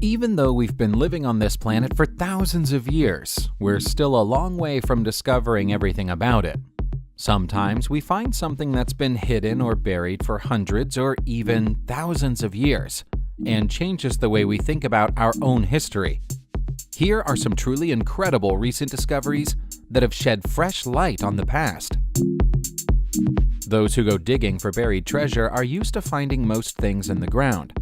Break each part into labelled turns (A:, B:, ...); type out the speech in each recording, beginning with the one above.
A: Even though we've been living on this planet for thousands of years, we're still a long way from discovering everything about it. Sometimes we find something that's been hidden or buried for hundreds or even thousands of years, and changes the way we think about our own history. Here are some truly incredible recent discoveries that have shed fresh light on the past. Those who go digging for buried treasure are used to finding most things in the ground.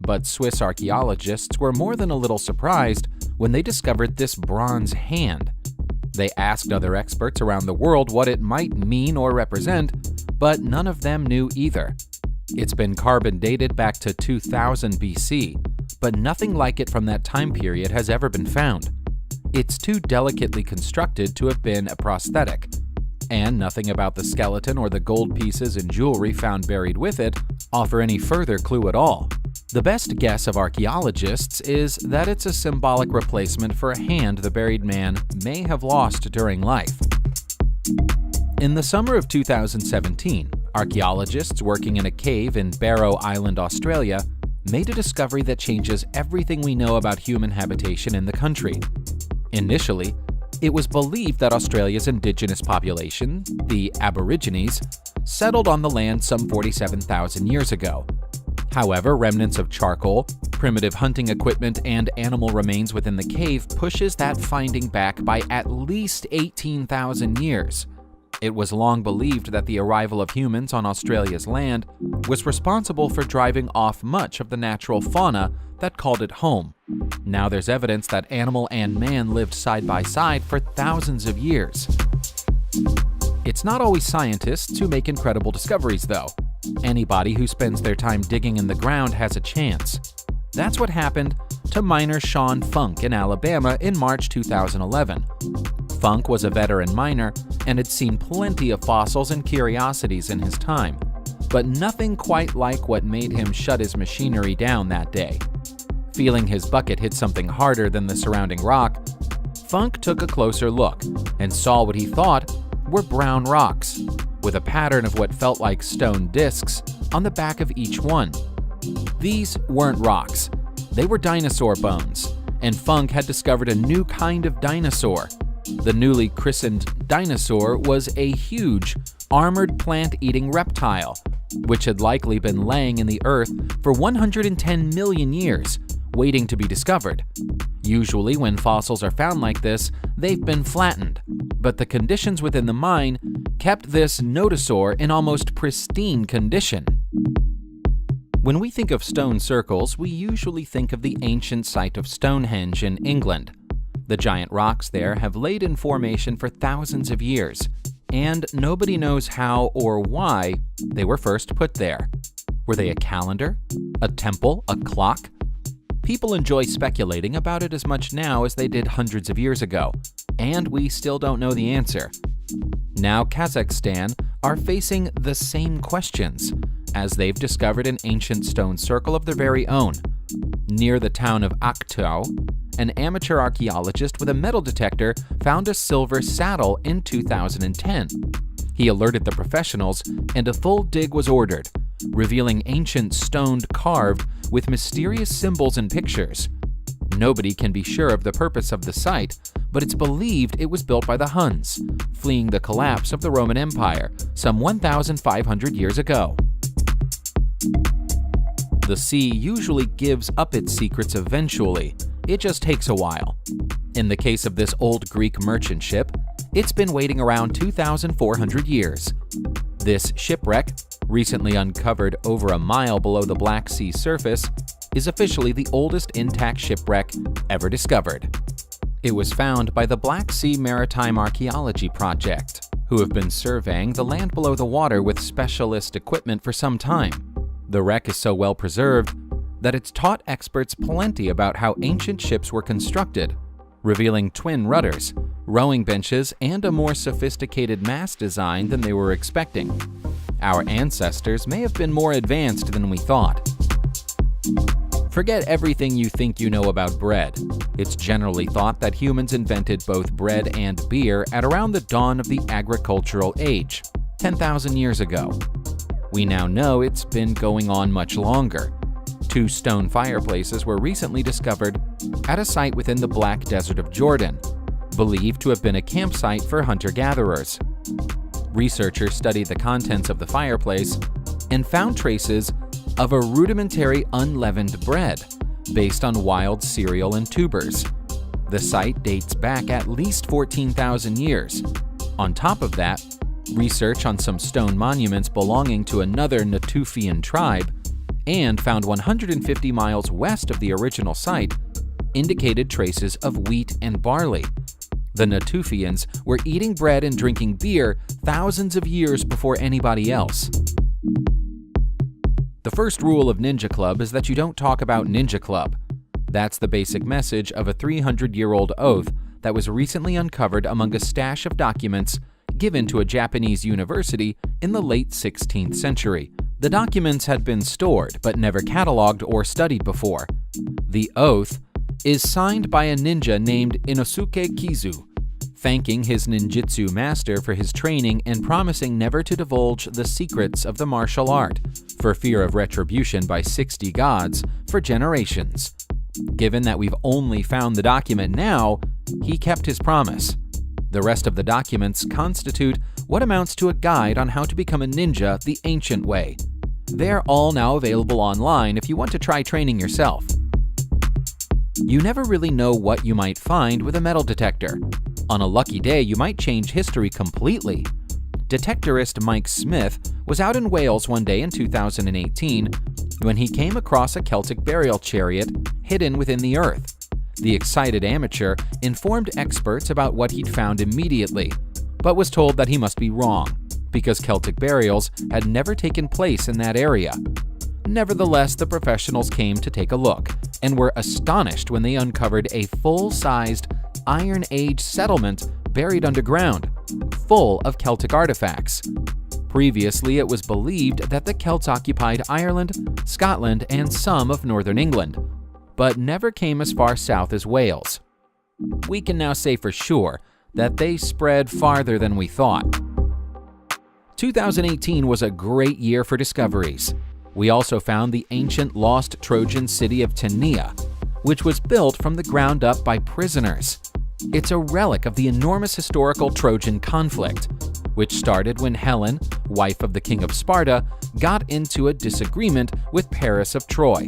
A: But Swiss archaeologists were more than a little surprised when they discovered this bronze hand. They asked other experts around the world what it might mean or represent, but none of them knew either. It's been carbon dated back to 2000 BC, but nothing like it from that time period has ever been found. It's too delicately constructed to have been a prosthetic, and nothing about the skeleton or the gold pieces and jewelry found buried with it offer any further clue at all. The best guess of archaeologists is that it's a symbolic replacement for a hand the buried man may have lost during life. In the summer of 2017, archaeologists working in a cave in Barrow Island, Australia, made a discovery that changes everything we know about human habitation in the country. Initially, it was believed that Australia's indigenous population, the Aborigines, settled on the land some 47,000 years ago. However, remnants of charcoal, primitive hunting equipment, and animal remains within the cave pushes that finding back by at least 18,000 years. It was long believed that the arrival of humans on Australia's land was responsible for driving off much of the natural fauna that called it home. Now there's evidence that animal and man lived side by side for thousands of years. It's not always scientists who make incredible discoveries, though. Anybody who spends their time digging in the ground has a chance. That's what happened to miner Sean Funk in Alabama in March 2011. Funk was a veteran miner and had seen plenty of fossils and curiosities in his time, but nothing quite like what made him shut his machinery down that day. Feeling his bucket hit something harder than the surrounding rock, Funk took a closer look and saw what he thought were brown rocks, with a pattern of what felt like stone discs on the back of each one. These weren't rocks, they were dinosaur bones, and Funk had discovered a new kind of dinosaur. The newly christened dinosaur was a huge, armored plant-eating reptile, which had likely been laying in the earth for 110 million years, waiting to be discovered. Usually, when fossils are found like this, they've been flattened, but the conditions within the mine kept this nodosaur in almost pristine condition. When we think of stone circles, we usually think of the ancient site of Stonehenge in England. The giant rocks there have laid in formation for thousands of years, and nobody knows how or why they were first put there. Were they a calendar? A temple? A clock? People enjoy speculating about it as much now as they did hundreds of years ago, and we still don't know the answer. Now Kazakhstan are facing the same questions, as they've discovered an ancient stone circle of their very own. Near the town of Aktau, an amateur archaeologist with a metal detector found a silver saddle in 2010. He alerted the professionals, and a full dig was ordered, revealing ancient stone carved with mysterious symbols and pictures. Nobody can be sure of the purpose of the site, but it's believed it was built by the Huns, fleeing the collapse of the Roman Empire some 1,500 years ago. The sea usually gives up its secrets eventually. It just takes a while. In the case of this old Greek merchant ship, it's been waiting around 2,400 years. This shipwreck, recently uncovered over a mile below the Black Sea surface, is officially the oldest intact shipwreck ever discovered. It was found by the Black Sea Maritime Archaeology Project, who have been surveying the land below the water with specialist equipment for some time. The wreck is so well preserved that it's taught experts plenty about how ancient ships were constructed, revealing twin rudders, rowing benches, and a more sophisticated mast design than they were expecting. Our ancestors may have been more advanced than we thought. Forget everything you think you know about bread. It's generally thought that humans invented both bread and beer at around the dawn of the agricultural age, 10,000 years ago. We now know it's been going on much longer. 2 stone fireplaces were recently discovered at a site within the Black Desert of Jordan, believed to have been a campsite for hunter-gatherers. Researchers studied the contents of the fireplace and found traces of a rudimentary unleavened bread based on wild cereal and tubers. The site dates back at least 14,000 years. On top of that, research on some stone monuments belonging to another Natufian tribe and found 150 miles west of the original site indicated traces of wheat and barley. The Natufians were eating bread and drinking beer thousands of years before anybody else. The first rule of Ninja Club is that you don't talk about Ninja Club. That's the basic message of a 300-year-old oath that was recently uncovered among a stash of documents given to a Japanese university in the late 16th century. The documents had been stored but never cataloged or studied before. The oath is signed by a ninja named Inosuke Kizu, thanking his ninjutsu master for his training and promising never to divulge the secrets of the martial art for fear of retribution by 60 gods for generations. Given that we've only found the document now, he kept his promise. The rest of the documents constitute what amounts to a guide on how to become a ninja the ancient way. They're all now available online if you want to try training yourself. You never really know what you might find with a metal detector. On a lucky day, you might change history completely. Detectorist Mike Smith was out in Wales one day in 2018 when he came across a Celtic burial chariot hidden within the earth. The excited amateur informed experts about what he'd found immediately, but was told that he must be wrong, because Celtic burials had never taken place in that area. Nevertheless, the professionals came to take a look and were astonished when they uncovered a full-sized Iron Age settlement buried underground, full of Celtic artifacts. Previously, it was believed that the Celts occupied Ireland, Scotland, and some of northern England, but never came as far south as Wales. We can now say for sure that they spread farther than we thought. 2018 was a great year for discoveries. We also found the ancient lost Trojan city of Tenea, which was built from the ground up by prisoners. It's a relic of the enormous historical Trojan conflict, which started when Helen, wife of the king of Sparta, got into a disagreement with Paris of Troy.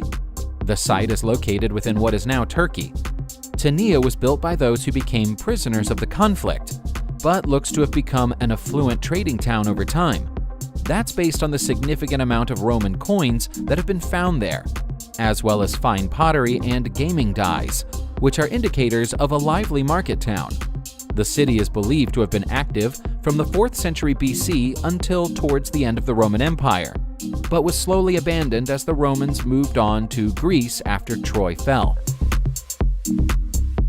A: The site is located within what is now Turkey. Tenea was built by those who became prisoners of the conflict, but looks to have become an affluent trading town over time. That's based on the significant amount of Roman coins that have been found there, as well as fine pottery and gaming dies, which are indicators of a lively market town. The city is believed to have been active from the 4th century BC until towards the end of the Roman Empire, but was slowly abandoned as the Romans moved on to Greece after Troy fell.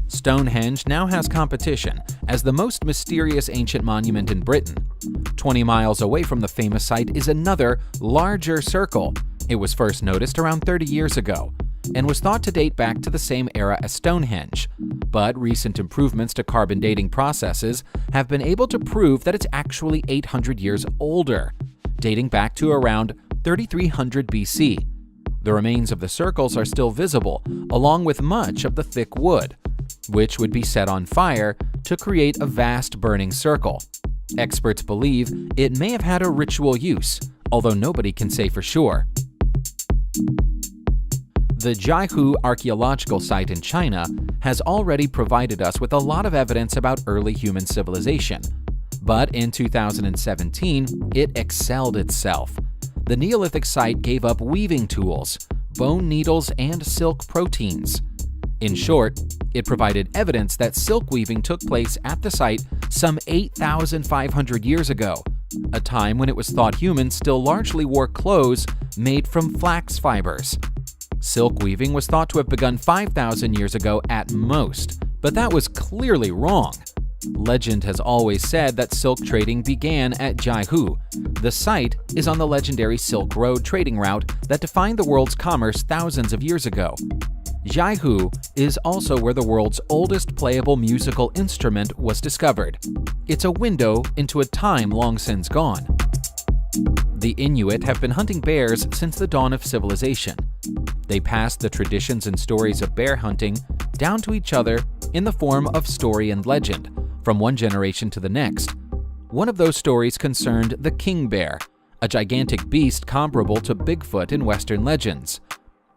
A: Stonehenge now has competition as the most mysterious ancient monument in Britain. 20 miles away from the famous site is another, larger circle. It was first noticed around 30 years ago and was thought to date back to the same era as Stonehenge, but recent improvements to carbon dating processes have been able to prove that it's actually 800 years older, dating back to around 3300 BC. The remains of the circles are still visible, along with much of the thick wood, which would be set on fire to create a vast burning circle. Experts believe it may have had a ritual use, although nobody can say for sure. The Jiahu archaeological site in China has already provided us with a lot of evidence about early human civilization, but in 2017, it excelled itself. The Neolithic site gave up weaving tools, bone needles, and silk proteins. In short, it provided evidence that silk weaving took place at the site some 8,500 years ago, a time when it was thought humans still largely wore clothes made from flax fibers. Silk weaving was thought to have begun 5,000 years ago at most, but that was clearly wrong. Legend has always said that silk trading began at Jiahu. The site is on the legendary Silk Road trading route that defined the world's commerce thousands of years ago. Jiahu is also where the world's oldest playable musical instrument was discovered. It's a window into a time long since gone. The Inuit have been hunting bears since the dawn of civilization. They passed the traditions and stories of bear hunting down to each other in the form of story and legend, from one generation to the next. One of those stories concerned the king bear, a gigantic beast comparable to Bigfoot in Western legends.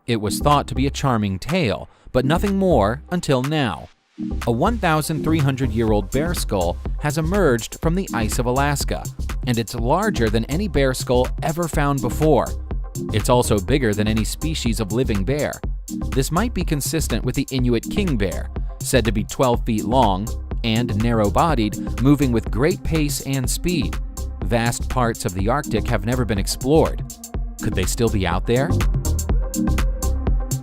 A: It was thought to be a charming tale, but nothing more until now. A 1,300-year-old bear skull has emerged from the ice of Alaska, and it's larger than any bear skull ever found before. It's also bigger than any species of living bear. This might be consistent with the Inuit king bear, said to be 12 feet long and narrow-bodied, moving with great pace and speed. Vast parts of the Arctic have never been explored. Could they still be out there?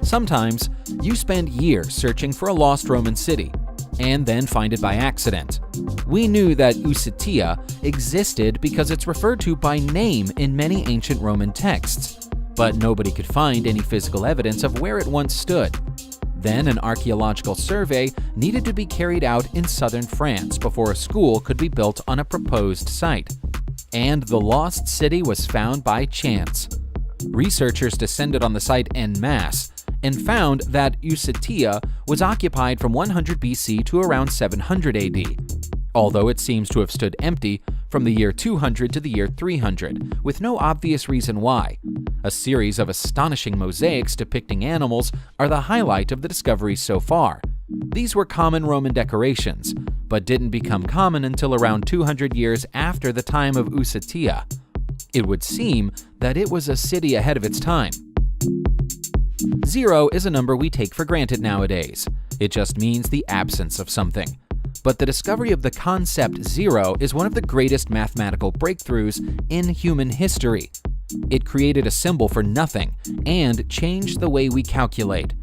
A: Sometimes, you spend years searching for a lost Roman city, and then find it by accident. We knew that Usitia existed because it's referred to by name in many ancient Roman texts, but nobody could find any physical evidence of where it once stood. Then an archaeological survey needed to be carried out in southern France before a school could be built on a proposed site. And the lost city was found by chance. Researchers descended on the site en masse and found that Usitia was occupied from 100 BC to around 700 AD, although it seems to have stood empty from the year 200 to the year 300, with no obvious reason why. A series of astonishing mosaics depicting animals are the highlight of the discoveries so far. These were common Roman decorations, but didn't become common until around 200 years after the time of Usitia. It would seem that it was a city ahead of its time. 0 is a number we take for granted nowadays. It just means the absence of something. But the discovery of the concept 0 is one of the greatest mathematical breakthroughs in human history. It created a symbol for nothing and changed the way we calculate.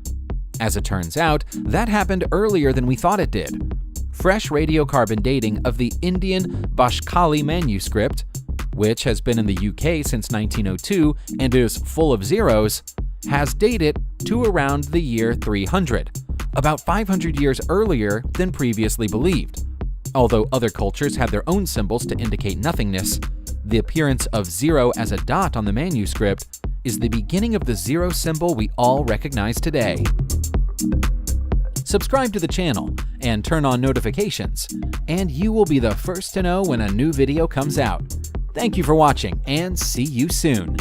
A: As it turns out, that happened earlier than we thought it did. Fresh radiocarbon dating of the Indian Bashkali manuscript, which has been in the UK since 1902 and is full of zeros, has dated to around the year 300, about 500 years earlier than previously believed. Although other cultures had their own symbols to indicate nothingness, the appearance of 0 as a dot on the manuscript is the beginning of the 0 symbol we all recognize today. Subscribe to the channel and turn on notifications, and you will be the first to know when a new video comes out. Thank you for watching, and see you soon.